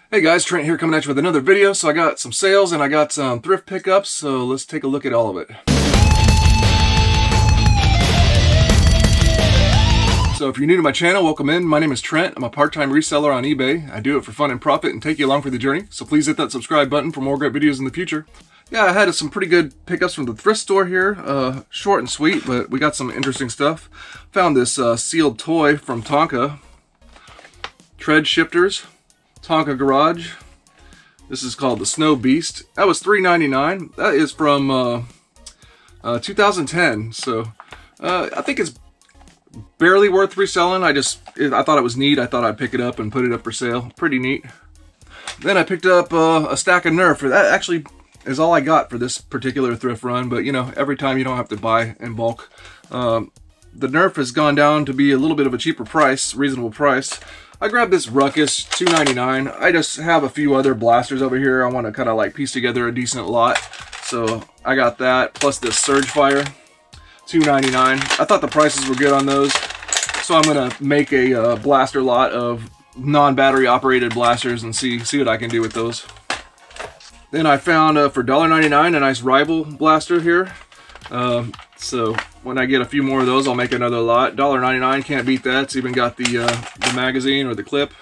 Hey guys, Trent here coming at you with another video. So I got some sales and I got some thrift pickups, so let's take a look at all of it. So if you're new to my channel, welcome in. My name is Trent. I'm a part-time reseller on eBay. I do it for fun and profit and take you along for the journey. So please hit that subscribe button for more great videos in the future. Yeah, I had some pretty good pickups from the thrift store here. Short and sweet, but we got some interesting stuff. Found this sealed toy from Tonka. Tread shifters. Tonka Garage. This is called the Snow Beast. That was $3.99. That is from 2010. So I think it's barely worth reselling. I thought it was neat. I thought I'd pick it up and put it up for sale. Pretty neat. Then I picked up a stack of Nerf. That actually is all I got for this particular thrift run. But you know, every time you don't have to buy in bulk. The Nerf has gone down to be a little bit of a cheaper price, reasonable price. I grabbed this Ruckus, $2.99. I just have a few other blasters over here. I want to kind of like piece together a decent lot. So I got that, plus this Surge Fire, $2.99. I thought the prices were good on those. So I'm going to make a blaster lot of non-battery operated blasters and see what I can do with those. Then I found for $1.99 a nice Rival blaster here. So when I get a few more of those, I'll make another lot. $1.99, can't beat that. It's even got the magazine or the clip.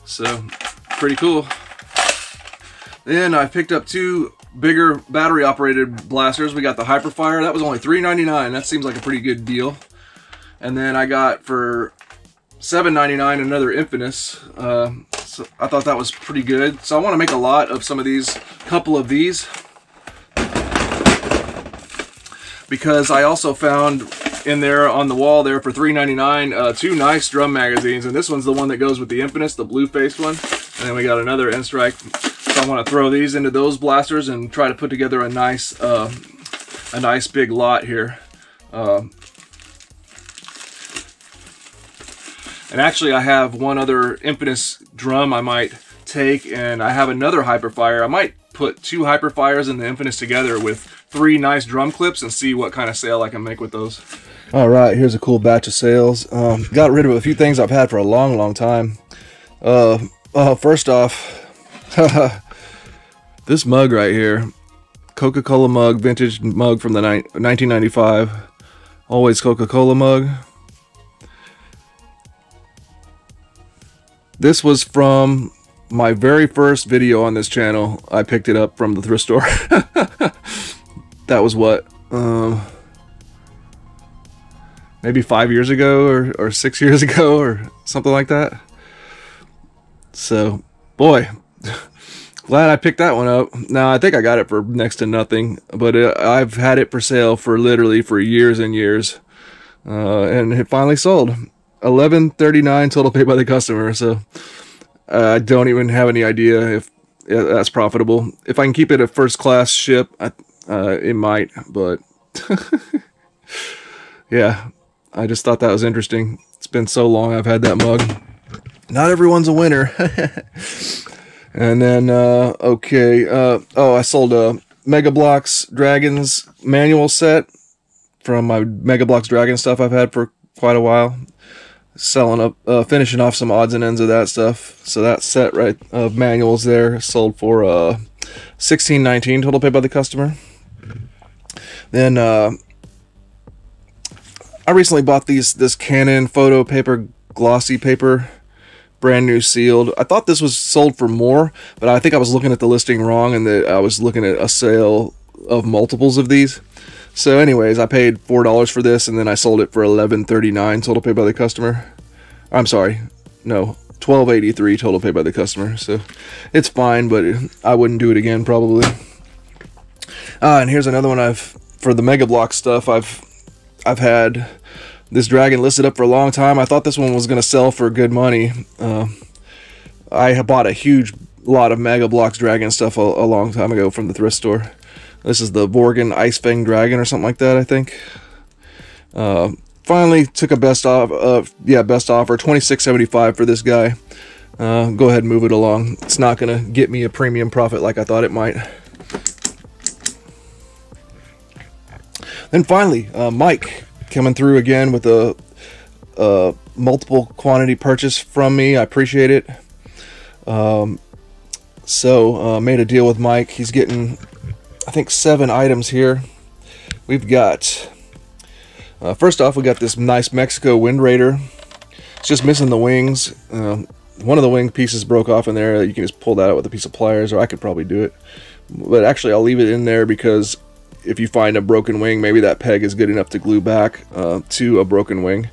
So pretty cool. Then I picked up two bigger battery operated blasters. We got the Hyperfire. That was only $3.99. That seems like a pretty good deal. And then I got for $7.99 another Infamous. So I thought that was pretty good. So I want to make a lot of some of these, couple of these. Because I also found in there on the wall there for $3.99 two nice drum magazines, and this one's the one that goes with the Infamous, the blue-faced one, and then we got another N-Strike. So I want to throw these into those blasters and try to put together a nice big lot here. And actually, I have one other Infamous drum I might take, and I have another Hyperfire. I might put two Hyperfires and the Infamous together with three nice drum clips and see what kind of sale I can make with those. All right, here's a cool batch of sales. Got rid of a few things I've had for a long time. First off, this mug right here, Coca-Cola mug, vintage mug from the 1995. Always Coca-Cola mug. This was from my very first video on this channel. I picked it up from the thrift store. That was what, maybe 5 years ago or 6 years ago or something like that. So, boy, glad I picked that one up. Now, I think I got it for next to nothing, but I've had it for sale for literally for years and years. And it finally sold. $11.39 total paid by the customer, so I don't even have any idea if that's profitable. If I can keep it a first class ship, it might, but yeah, I just thought that was interesting. It's been so long I've had that mug. Not everyone's a winner. And then, oh, I sold a Mega Bloks Dragons manual set from my Mega Bloks Dragon stuff I've had for quite a while. Selling up, finishing off some odds and ends of that stuff. So that set right of manuals there sold for $16.19 total paid by the customer. Then I recently bought this Canon photo paper, glossy paper, brand new sealed. I thought this was sold for more, but I think I was looking at the listing wrong, and that I was looking at a sale of multiples of these. So anyways, I paid $4 for this, and then I sold it for $11.39 total paid by the customer. I'm sorry, no, $12.83 total paid by the customer. So it's fine, but I wouldn't do it again probably. And here's another one for the Mega Bloks stuff. I've had this Dragon listed up for a long time. I thought this one was going to sell for good money. I bought a huge lot of Mega Bloks Dragon stuff a long time ago from the thrift store. This is the Vorgen Ice Fang Dragon or something like that, I think. Finally took a best offer, $26.75 for this guy. Go ahead and move it along. It's not going to get me a premium profit like I thought it might. Then finally, Mike coming through again with a multiple quantity purchase from me. I appreciate it. So made a deal with Mike. He's getting, I think, 7 items here. We've got, first off, we got this nice Mexico Wind Raider. It's just missing the wings. One of the wing pieces broke off in there. You can just pull that out with a piece of pliers, or I could probably do it. But actually, I'll leave it in there because if you find a broken wing, maybe that peg is good enough to glue back to a broken wing.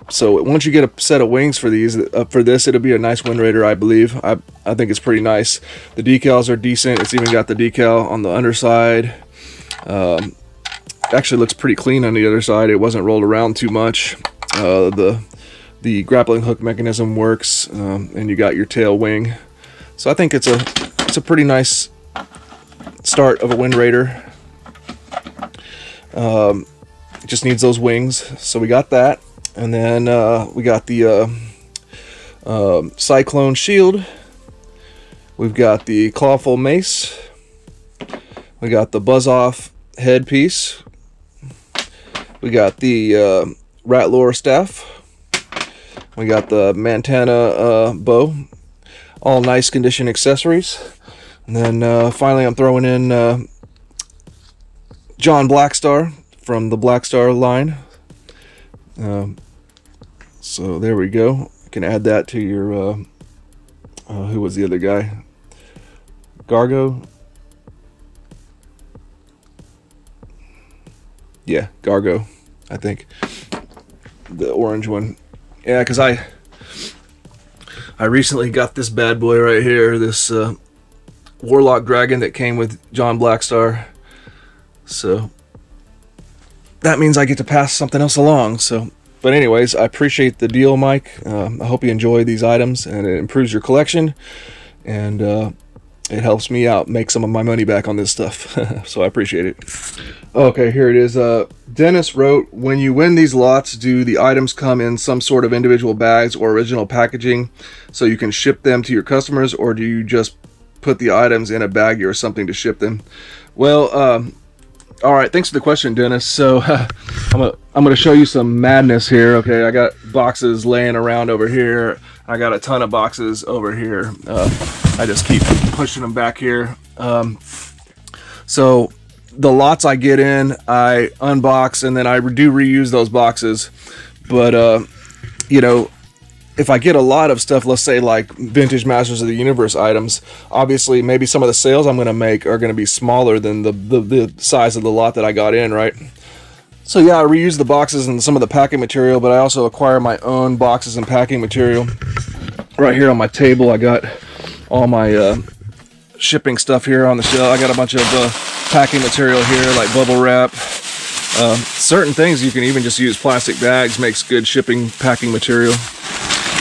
So once you get a set of wings for these, for this, it'll be a nice Wind Raider, I believe. I think it's pretty nice. The decals are decent. It's even got the decal on the underside. Actually looks pretty clean on the other side. It wasn't rolled around too much. The grappling hook mechanism works, and you got your tail wing. So I think it's a pretty nice start of a Wind Raider. It just needs those wings, so we got that. And then we got the Cyclone Shield. We've got the Clawful Mace. We got the Buzz-Off headpiece. We got the Ratlore Staff. We got the Montana bow. All nice condition accessories. And then finally I'm throwing in John Blackstar from the Blackstar line. So there we go. You can add that to your who was the other guy? Gargo? Yeah, Gargo, I think. The orange one. Yeah, because I recently got this bad boy right here, this Warlock Dragon that came with John Blackstar. So that means I get to pass something else along. So, but anyways, I appreciate the deal, Mike. I hope you enjoy these items, and it improves your collection, and it helps me out, make some of my money back on this stuff. So I appreciate it. Okay, here it is. Dennis wrote, when you win these lots, do the items come in some sort of individual bags or original packaging so you can ship them to your customers, or do you just put the items in a baggie or something to ship them? Well, all right, thanks for the question, Dennis. So I'm gonna show you some madness here. Okay, I got boxes laying around over here. I got a ton of boxes over here. I just keep pushing them back here. So the lots I get in, I unbox, and then I do reuse those boxes. But you know, if I get a lot of stuff, let's say like vintage Masters of the Universe items, obviously maybe some of the sales I'm going to make are going to be smaller than the size of the lot that I got in, right? So yeah, I reuse the boxes and some of the packing material, but I also acquire my own boxes and packing material. Right here on my table, I got all my shipping stuff here on the shelf. I got a bunch of packing material here, like bubble wrap. Certain things you can even just use plastic bags, makes good shipping packing material.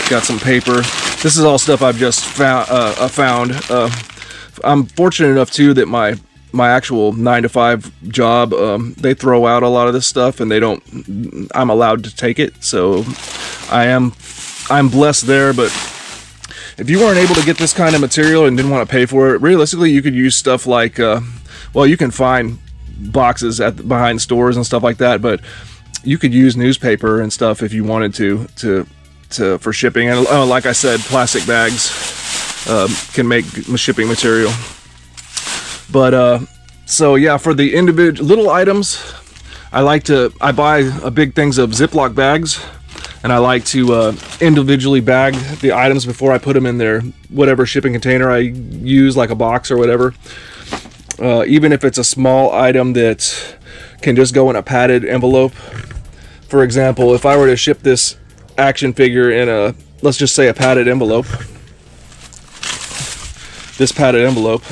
Got some paper. This is all stuff I've just found. I'm fortunate enough too that my actual 9-to-5 job, they throw out a lot of this stuff, and I'm allowed to take it. So I'm blessed there. But if you weren't able to get this kind of material and didn't want to pay for it, realistically you could use stuff like well, you can find boxes behind stores and stuff like that, but you could use newspaper and stuff if you wanted to for shipping. And like I said, plastic bags can make shipping material. But so yeah, for the individual little items, I buy big things of Ziploc bags, and I like to individually bag the items before I put them in their whatever shipping container I use, like a box or whatever. Even if it's a small item that can just go in a padded envelope. For example, if I were to ship this action figure in a, let's just say, a padded envelope, this padded envelope,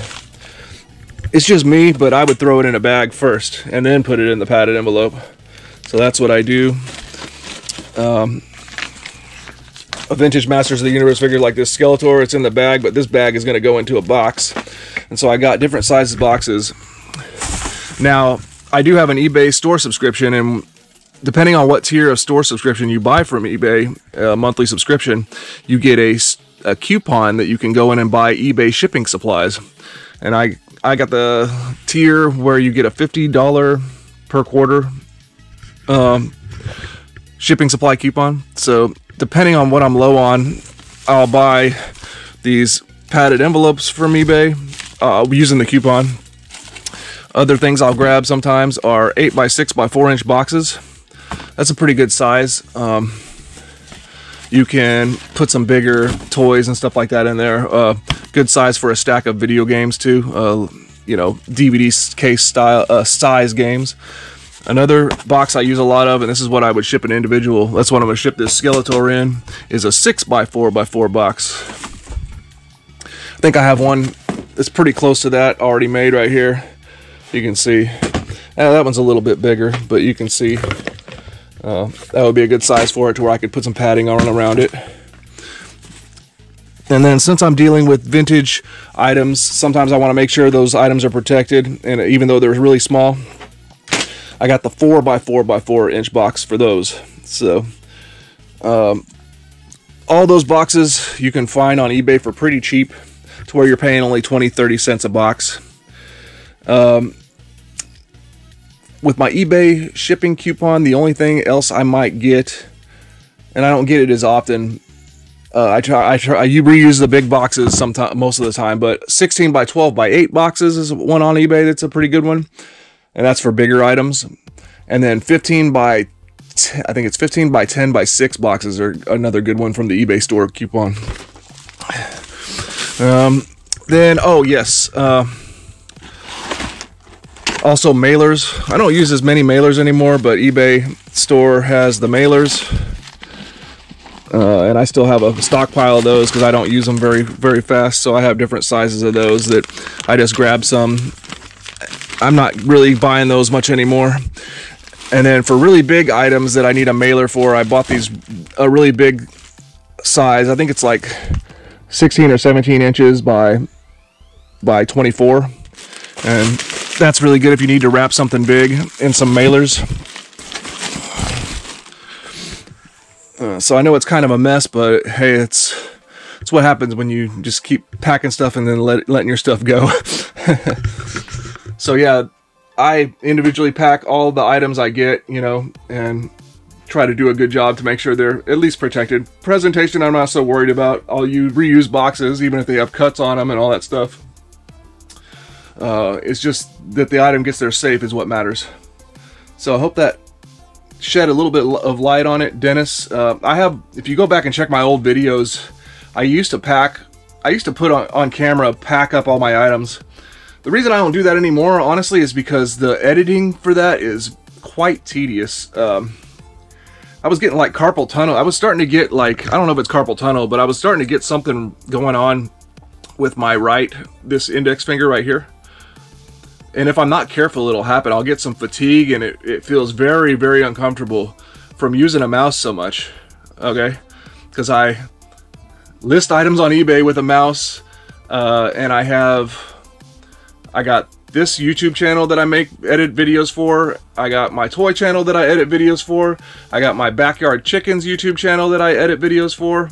it's just me, but I would throw it in a bag first and then put it in the padded envelope. So that's what I do. A vintage Masters of the Universe figure like this Skeletor, it's in the bag, but this bag is going to go into a box. And so I got different sizes boxes. Now, I do have an eBay store subscription, and depending on what tier of store subscription you buy from eBay, a monthly subscription, you get a coupon that you can go in and buy eBay shipping supplies. And I got the tier where you get a $50 per quarter shipping supply coupon. So depending on what I'm low on, I'll buy these padded envelopes from eBay using the coupon. Other things I'll grab sometimes are 8x6 by 4-inch boxes. That's a pretty good size. You can put some bigger toys and stuff like that in there. Good size for a stack of video games too. You know, DVD case style size games. Another box I use a lot of, and this is what I would ship an individual. That's what I'm going to ship this Skeletor in. Is a 6x4x4 box. I think I have one that's pretty close to that already made right here. You can see. That one's a little bit bigger, but you can see that would be a good size for it, to where I could put some padding on around it. And then, since I'm dealing with vintage items, sometimes I want to make sure those items are protected, and even though they're really small, I got the 4x4x4-inch box for those. So all those boxes you can find on eBay for pretty cheap, to where you're paying only 20-30 cents a box. With my eBay shipping coupon, the only thing else I might get, and I don't get it as often, I reuse the big boxes most of the time, but 16x12x8 boxes is one on eBay that's a pretty good one, and that's for bigger items. And then 15x10, I think it's 15x10x6 boxes are another good one from the eBay store coupon. Then, oh yes, also mailers. I don't use as many mailers anymore, but eBay store has the mailers. And I still have a stockpile of those because I don't use them very fast, so I have different sizes of those that I just grab some. I'm not really buying those much anymore. And then for really big items that I need a mailer for, I bought a really big size. I think it's like 16 or 17 inches by 24, and that's really good if you need to wrap something big in some mailers. So I know it's kind of a mess, but hey, it's what happens when you just keep packing stuff and then letting your stuff go. So yeah, I individually pack all the items I get, you know, and try to do a good job to make sure they're at least protected. Presentation, I'm not so worried about. I'll use reuse boxes, even if they have cuts on them and all that stuff. It's just that the item gets there safe is what matters. So I hope that shed a little bit of light on it. Dennis, if you go back and check my old videos, I used to put on camera, pack up all my items. The reason I don't do that anymore, honestly, is because the editing for that is quite tedious. I was getting like carpal tunnel. I was starting to get like, I don't know if it's carpal tunnel, but I was starting to get something going on with my this index finger right here. And if I'm not careful, it'll happen. I'll get some fatigue, and it feels very, very uncomfortable from using a mouse so much, okay? Because I list items on eBay with a mouse, and I got this YouTube channel that I edit videos for. I got my toy channel that I edit videos for. I got my Backyard Chickens YouTube channel that I edit videos for.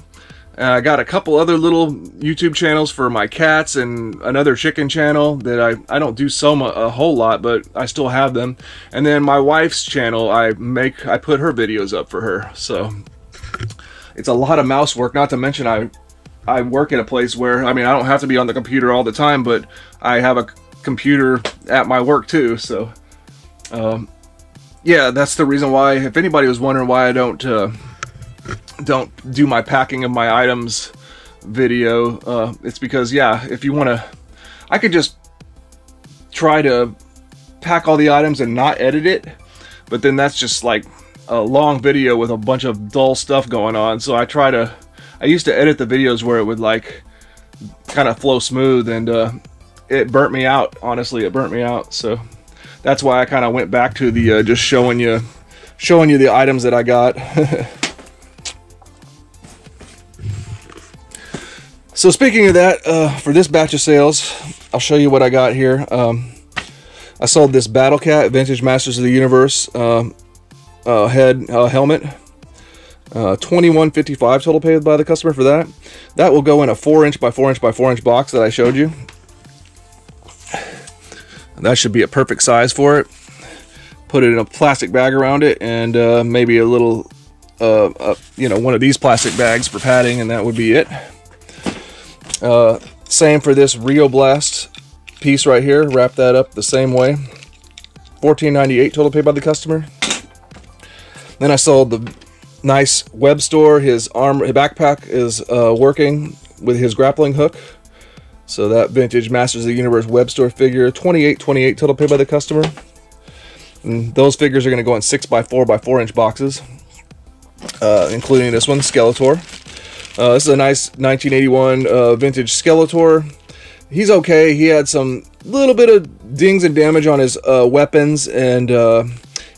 I got a couple other little YouTube channels for my cats and another chicken channel that I don't do a whole lot, but I still have them. And then my wife's channel, I put her videos up for her. So it's a lot of mouse work, not to mention I work at a place where, I mean, I don't have to be on the computer all the time, but I have a computer at my work too. So yeah, that's the reason why, if anybody was wondering why I don't do my packing of my items video, it's because, yeah, if you want to, I could just try to pack all the items and not edit it, but then that's just like a long video with a bunch of dull stuff going on. So I used to edit the videos where it would like kind of flow smooth, and it burnt me out. Honestly, it burnt me out. So that's why I kind of went back to the just showing you the items that I got. So speaking of that, for this batch of sales, I'll show you what I got here. I sold this Battle Cat Vintage Masters of the Universe helmet. $21.55 total paid by the customer for that. That will go in a 4-inch by 4-inch by 4-inch box that I showed you. That should be a perfect size for it. Put it in a plastic bag around it, and maybe a little, you know, one of these plastic bags for padding, and that would be it. Same for this Rio Blast piece right here. Wrap that up the same way. $14.98 total paid by the customer. Then I sold the nice web store. His backpack is working with his grappling hook. So that vintage Masters of the Universe web store figure, $28.28 total paid by the customer. And those figures are going to go in 6x4 by 4-inch boxes, including this one, Skeletor. This is a nice 1981 vintage Skeletor. He's okay. He had some little bit of dings and damage on his weapons, and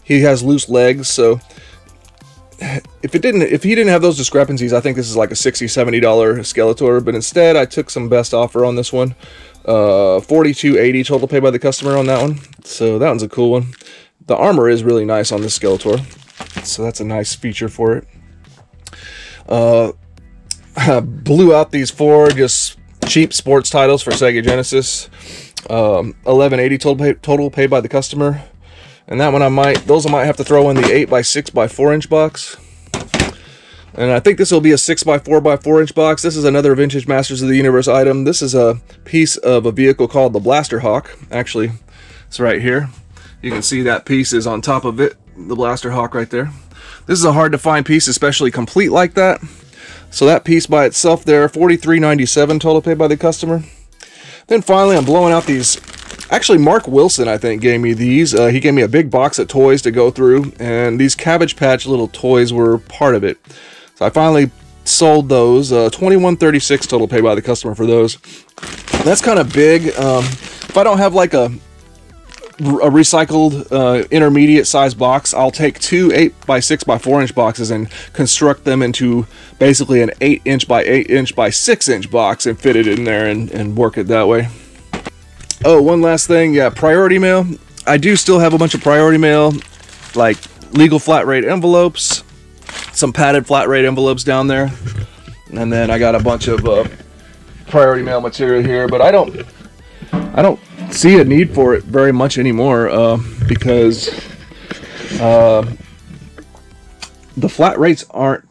he has loose legs. So if he didn't have those discrepancies, I think this is like a $60-$70 Skeletor. But instead, I took some best offer on this one, $42.80 total paid by the customer on that one. So that one's a cool one. The armor is really nice on this Skeletor, so that's a nice feature for it. Blew out these 4 just cheap sports titles for Sega Genesis. $11.80 total paid by the customer. And that one I might have to throw in the 8x6 by 4-inch box. And I think this will be a 6x4 by 4-inch box. This is another vintage Masters of the Universe item. This is a piece of a vehicle called the Blaster Hawk. Actually, it's right here. You can see that piece is on top of it, the Blaster Hawk right there. This is a hard to find piece, especially complete like that. So that piece by itself there, $43.97 total paid by the customer. Then finally, I'm blowing out these. Actually, Mark Wilson, I think, gave me these. He gave me a big box of toys to go through, and these Cabbage Patch little toys were part of it. So I finally sold those. $21.36 total paid by the customer for those. That's kind of big. If I don't have like a recycled intermediate size box, I'll take 2 8x6 by 4-inch boxes and construct them into basically an 8-inch by 8-inch by 6-inch box and fit it in there and work it that way. Oh, one last thing, yeah, priority mail. I do still have a bunch of priority mail, like legal flat rate envelopes, some padded flat rate envelopes down there, and then I got a bunch of priority mail material here, but I don't see a need for it very much anymore because the flat rates aren't,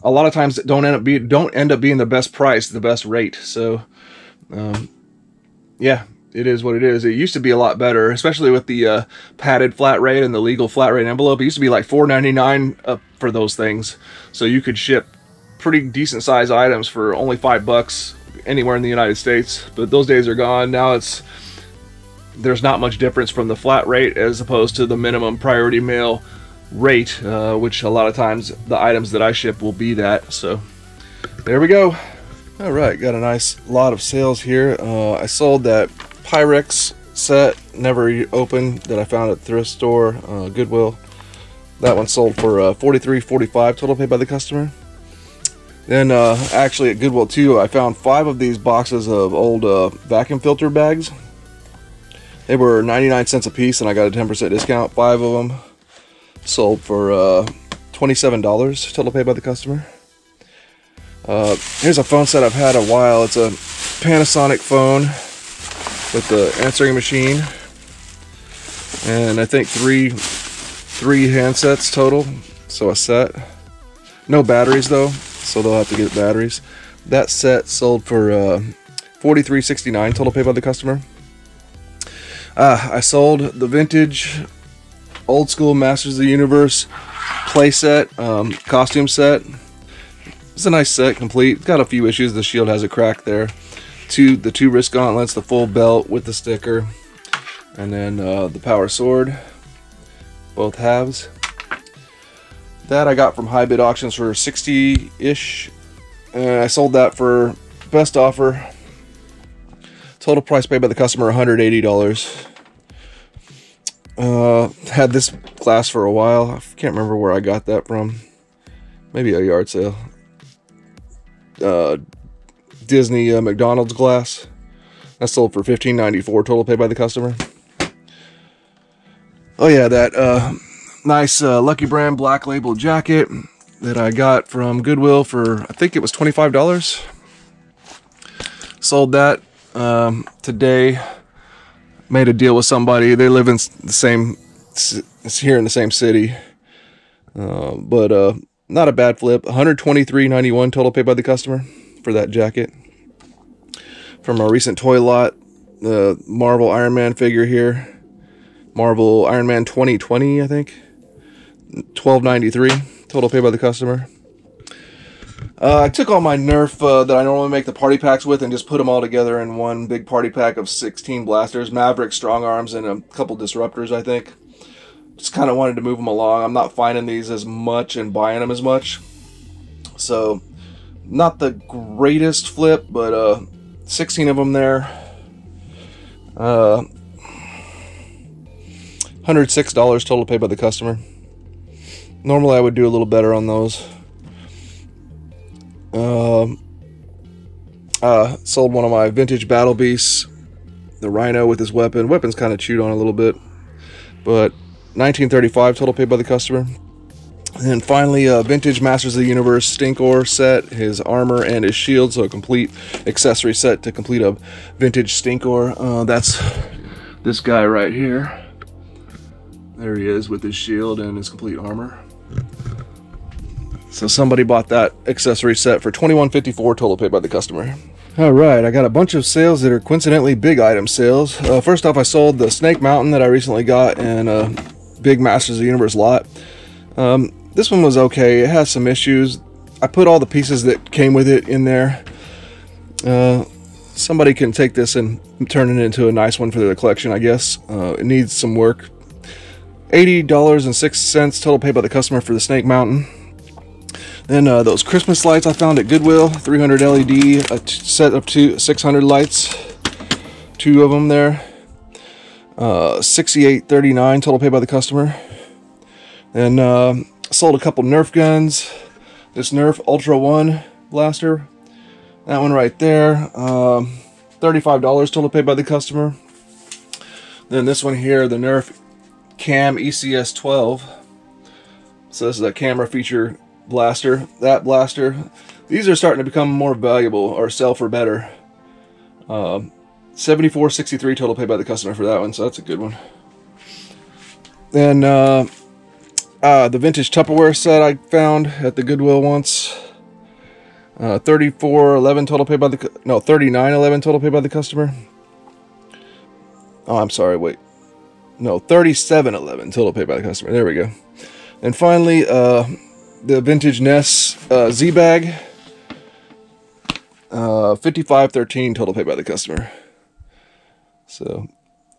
a lot of times don't end up being the best price, the best rate. So yeah, it is what it is. It used to be a lot better, especially with the padded flat rate and the legal flat rate envelope. It used to be like $4.99 for those things, so you could ship pretty decent size items for only $5 anywhere in the United States. But those days are gone. Now there's not much difference from the flat rate as opposed to the minimum priority mail rate, which a lot of times the items that I ship will be that. So there we go. All right, got a nice lot of sales here. I sold that Pyrex set, never opened, that I found at the thrift store, Goodwill. That one sold for $43.45 total paid by the customer. Then actually at Goodwill too, I found 5 of these boxes of old vacuum filter bags. They were 99 cents a piece, and I got a 10% discount. 5 of them sold for $27 total paid by the customer. Here's a phone set I've had a while. It's a Panasonic phone with the answering machine, and I think three handsets total, so a set. No batteries though, so they'll have to get batteries. That set sold for $43.69 total paid by the customer. I sold the vintage old school Masters of the Universe play set, costume set. It's a nice set, complete. Got a few issues. The shield has a crack there. The 2 wrist gauntlets, the full belt with the sticker, and then the power sword, both halves. That I got from high bid auctions for 60-ish, and I sold that for best offer. Total price paid by the customer, $180. Had this glass for a while. I can't remember where I got that from. Maybe a yard sale. Disney McDonald's glass. That sold for $15.94 total paid by the customer. Oh yeah, that nice Lucky Brand black label jacket that I got from Goodwill for, I think it was $25. Sold that today. Made a deal with somebody. They live in the same, it's here in the same city, but not a bad flip. $123.91 total paid by the customer for that jacket. from a recent toy lot. The Marvel Iron Man figure here. Marvel Iron Man 2020, I think. $12.93. Total pay by the customer. I took all my Nerf that I normally make the party packs with and just put them all together in one big party pack of 16 blasters, Maverick strong arms, and a couple disruptors, I think. Just kind of wanted to move them along. I'm not finding these as much and buying them as much. So, not the greatest flip, but 16 of them there. $106 total pay by the customer. Normally I would do a little better on those. Sold one of my vintage battle beasts, the Rhino with his weapon. Weapon's kind of chewed on a little bit, but $19.35 total paid by the customer. And finally, a vintage Masters of the Universe Stinkor set, his armor and his shield, so a complete accessory set to complete a vintage Stinkor. That's this guy right here. There he is with his shield and his complete armor. So somebody bought that accessory set for $21.54 total paid by the customer. Alright, I got a bunch of sales that are coincidentally big item sales. First off, I sold the Snake Mountain that I recently got in a big Masters of the Universe lot. This one was okay. It has some issues. I put all the pieces that came with it in there. Somebody can take this and turn it into a nice one for their collection, I guess. It needs some work. $80.06 total paid by the customer for the Snake Mountain. Then those Christmas lights I found at Goodwill, 300 LED, a set of 600 lights, 2 of them there. $68.39 total paid by the customer. And sold a couple Nerf guns. This Nerf Ultra 1 blaster, that one right there. $35 total paid by the customer. Then this one here, the Nerf Cam ECS 12. So this is a camera feature blaster. That blaster, these are starting to become more valuable or sell for better. $74.63 total paid by the customer for that one, so that's a good one. Then the vintage Tupperware set I found at the Goodwill once. $34.11 total paid by the $39.11 total paid by the customer. Oh, I'm sorry, wait. No, $37.11 total paid by the customer. There we go. And finally, the vintage Ness Z-Bag. $55.13 total paid by the customer. So,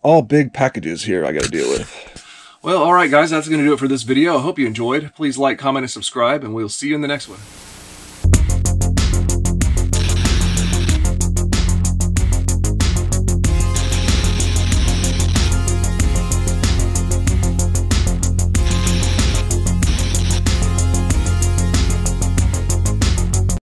all big packages here I got to deal with. Well, alright guys, that's going to do it for this video. I hope you enjoyed. Please like, comment, and subscribe, and we'll see you in the next one.